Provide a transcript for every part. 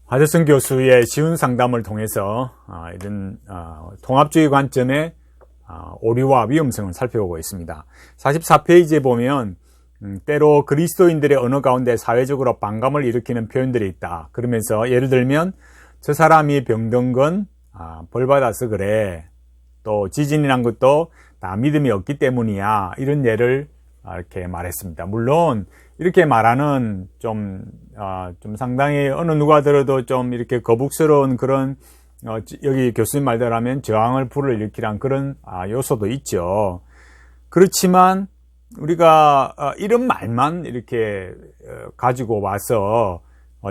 하재성 교수의 쉬운 상담을 통해서 이런 통합주의 관점의 오류와 위험성을 살펴보고 있습니다. 44페이지에 보면 때로 그리스도인들의 언어 가운데 사회적으로 반감을 일으키는 표현들이 있다. 그러면서 예를 들면 저 사람이 병든 건 벌받아서 그래. 또 지진이란 것도 다 믿음이 없기 때문이야. 이런 예를 이렇게 말했습니다. 물론 이렇게 말하는 좀 상당히 어느 누가 들어도 좀 이렇게 거북스러운 그런 여기 교수님 말대로 하면 저항을 불러일으키란 그런 요소도 있죠. 그렇지만 우리가 이런 말만 이렇게 가지고 와서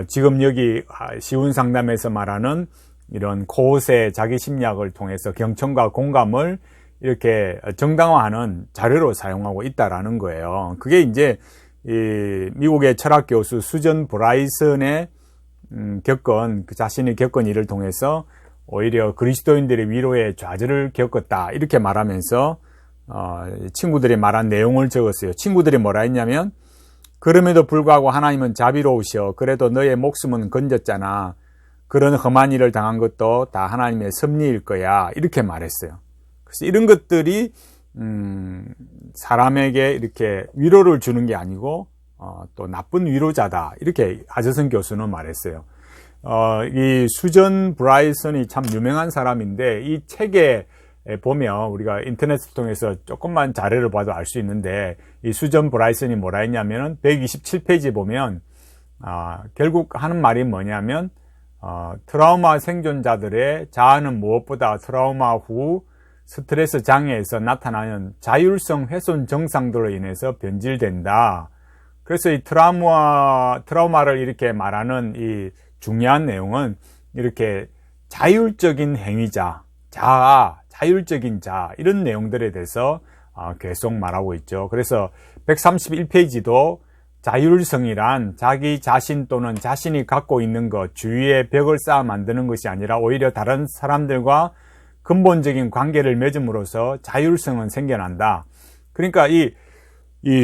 지금 여기 쉬운 상담에서 말하는 이런 코옷의 자기 심리학을 통해서 경청과 공감을 이렇게 정당화하는 자료로 사용하고 있다라는 거예요. 그게 이제 이 미국의 철학 교수 수전 브라이슨의 자신이 겪은 일을 통해서 오히려 그리스도인들의 위로에 좌절을 겪었다 이렇게 말하면서 친구들이 말한 내용을 적었어요. 친구들이 뭐라 했냐면 그럼에도 불구하고 하나님은 자비로우셔. 그래도 너의 목숨은 건졌잖아. 그런 험한 일을 당한 것도 다 하나님의 섭리일 거야. 이렇게 말했어요. 그래서 이런 것들이 사람에게 이렇게 위로를 주는 게 아니고 또 나쁜 위로자다. 이렇게 하재성 교수는 말했어요. 이 수전 브라이슨이 참 유명한 사람인데 이 책에 보면 우리가 인터넷을 통해서 조금만 자료를 봐도 알 수 있는데 이 수전 브라이슨이 뭐라 했냐면은 127페이지에 보면 결국 하는 말이 뭐냐면 트라우마 생존자들의 자아는 무엇보다 트라우마 후 스트레스 장애에서 나타나는 자율성 훼손 증상들로 인해서 변질된다. 그래서 이 트라우마를 이렇게 말하는 이 중요한 내용은 이렇게 자율적인 행위자, 자율적인 자 이런 내용들에 대해서 계속 말하고 있죠. 그래서 131페이지도 자율성이란 자기 자신 또는 자신이 갖고 있는 것, 주위에 벽을 쌓아 만드는 것이 아니라 오히려 다른 사람들과 근본적인 관계를 맺음으로써 자율성은 생겨난다. 그러니까 이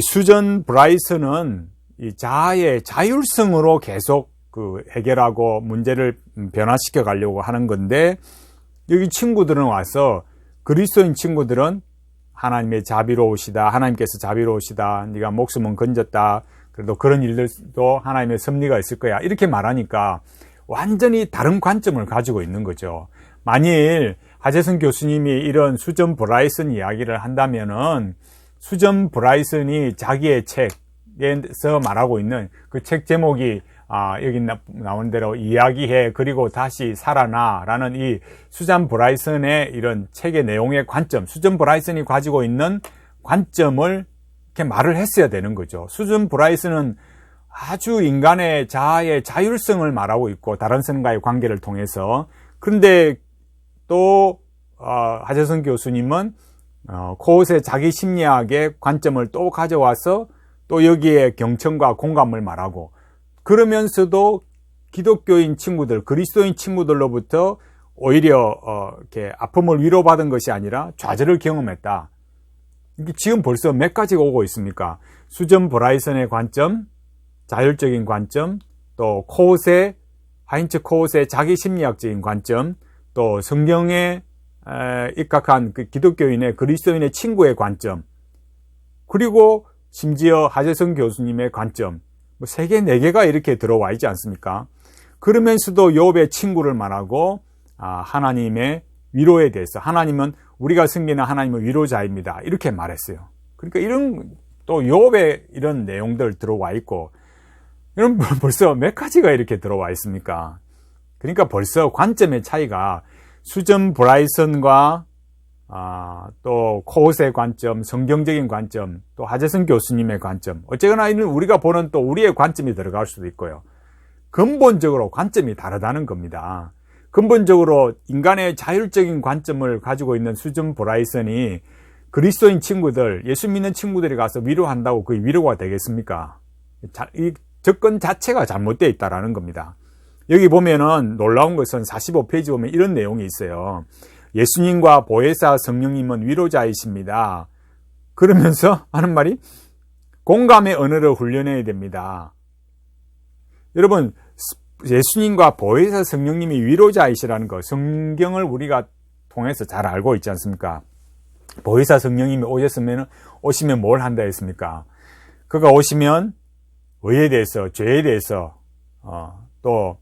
수전 브라이슨은 이 자아의 자율성으로 계속 해결하고 문제를 변화시켜 가려고 하는 건데 여기 친구들은 와서 그리스도인 친구들은 하나님의 자비로우시다. 하나님께서 자비로우시다. 네가 목숨은 건졌다. 그래도 그런 일들도 하나님의 섭리가 있을 거야. 이렇게 말하니까 완전히 다른 관점을 가지고 있는 거죠. 만일 하재성 교수님이 이런 수전 브라이슨 이야기를 한다면은 수전 브라이슨이 자기의 책에서 말하고 있는 그 책 제목이 여기 나온 대로 이야기해 그리고 다시 살아나 라는 이 수전 브라이슨의 이런 책의 내용의 관점, 수전 브라이슨이 가지고 있는 관점을 이렇게 말을 했어야 되는 거죠. 수전 브라이슨은 아주 인간의 자아의 자율성을 말하고 있고 다른 사람과의 관계를 통해서 그런데 또 하재성 교수님은 코옷의 자기 심리학의 관점을 또 가져와서 또 여기에 경청과 공감을 말하고 그러면서도 기독교인 친구들, 그리스도인 친구들로부터 오히려 이렇게 아픔을 위로받은 것이 아니라 좌절을 경험했다. 지금 벌써 몇 가지가 오고 있습니까? 수전 브라이슨의 관점, 자율적인 관점, 또 하인츠 코옷의 자기 심리학적인 관점, 또 성경에 입각한 그 기독교인의 그리스도인의 친구의 관점, 그리고 심지어 하재성 교수님의 관점, 3개, 4개가 이렇게 들어와 있지 않습니까? 그러면서도 욥의 친구를 말하고 하나님의 위로에 대해서 하나님은 우리가 섬기는 하나님은 위로자입니다. 이렇게 말했어요. 그러니까 이런 또 욥의 이런 내용들 들어와 있고 이런 벌써 몇 가지가 이렇게 들어와 있습니까? 그러니까 벌써 관점의 차이가 수전 브라이슨과 또 코옷의 관점, 성경적인 관점, 또 하재성 교수님의 관점, 어쨌거나 이는 우리가 보는 또 우리의 관점이 들어갈 수도 있고요. 근본적으로 관점이 다르다는 겁니다. 근본적으로 인간의 자율적인 관점을 가지고 있는 수전 브라이슨이 그리스도인 친구들, 예수 믿는 친구들이 가서 위로한다고 그게 위로가 되겠습니까? 이 접근 자체가 잘못되어 있다는 겁니다. 여기 보면은 놀라운 것은 45페이지 보면 이런 내용이 있어요. 예수님과 보혜사 성령님은 위로자이십니다. 그러면서 하는 말이 공감의 언어를 훈련해야 됩니다. 여러분 예수님과 보혜사 성령님이 위로자이시라는 거, 성경을 우리가 통해서 잘 알고 있지 않습니까? 보혜사 성령님이 오시면 뭘 한다 했습니까? 그가 오시면 의에 대해서, 죄에 대해서, 또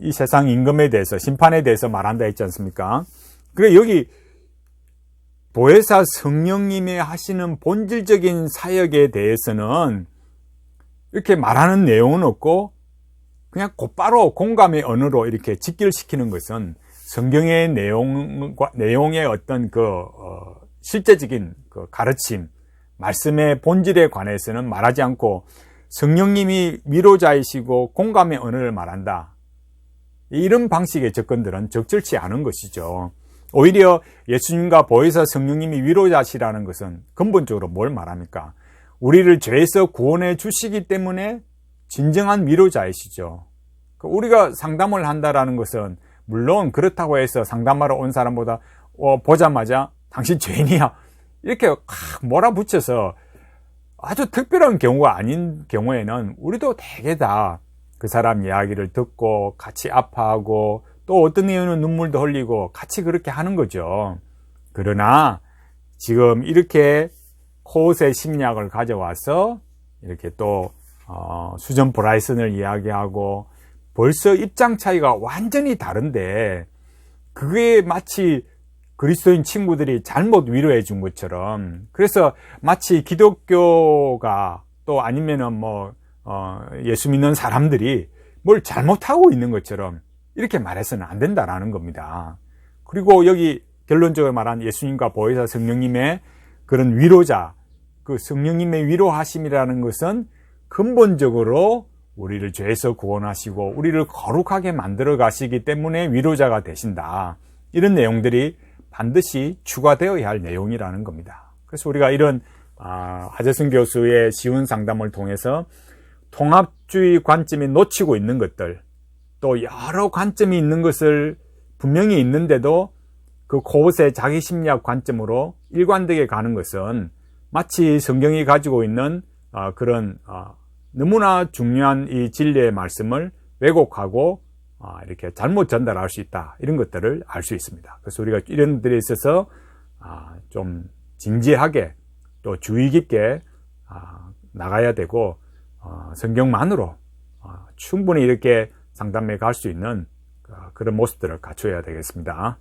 이 세상 임금에 대해서, 심판에 대해서 말한다 했지 않습니까? 그래 여기 보혜사 성령님이 하시는 본질적인 사역에 대해서는 이렇게 말하는 내용은 없고 그냥 곧바로 공감의 언어로 이렇게 직결시키는 것은 성경의 내용의 어떤 실제적인 가르침, 말씀의 본질에 관해서는 말하지 않고 성령님이 위로자이시고 공감의 언어를 말한다. 이런 방식의 접근들은 적절치 않은 것이죠. 오히려 예수님과 보혜사 성령님이 위로자시라는 것은 근본적으로 뭘 말합니까? 우리를 죄에서 구원해 주시기 때문에 진정한 위로자이시죠. 우리가 상담을 한다라는 것은 물론 그렇다고 해서 상담하러 온 사람보다 보자마자 당신 죄인이야 이렇게 몰아붙여서 아주 특별한 경우가 아닌 경우에는 우리도 대개 다 그 사람 이야기를 듣고 같이 아파하고 또 어떤 이유는 눈물도 흘리고 같이 그렇게 하는 거죠. 그러나 지금 이렇게 코옷의 심리학을 가져와서 이렇게 또 수전 브라이슨을 이야기하고 벌써 입장 차이가 완전히 다른데 그게 마치 그리스도인 친구들이 잘못 위로해 준 것처럼 그래서 마치 기독교가 또 아니면은 예수 믿는 사람들이 뭘 잘못하고 있는 것처럼 이렇게 말해서는 안 된다라는 겁니다. 그리고 여기 결론적으로 말한 예수님과 보혜사 성령님의 그런 위로자, 그 성령님의 위로하심이라는 것은 근본적으로 우리를 죄에서 구원하시고 우리를 거룩하게 만들어 가시기 때문에 위로자가 되신다. 이런 내용들이 반드시 추가되어야 할 내용이라는 겁니다. 그래서 우리가 이런 하재승 교수의 쉬운 상담을 통해서 통합주의 관점이 놓치고 있는 것들, 또 여러 관점이 있는 것을 분명히 있는데도 그 곳의 자기 심리학 관점으로 일관되게 가는 것은 마치 성경이 가지고 있는 그런 너무나 중요한 이 진리의 말씀을 왜곡하고 이렇게 잘못 전달할 수 있다. 이런 것들을 알 수 있습니다. 그래서 우리가 이런 데에 있어서 좀 진지하게 또 주의 깊게 나가야 되고 성경만으로 충분히 이렇게 상담에 갈 수 있는 그런 모습들을 갖춰야 되겠습니다.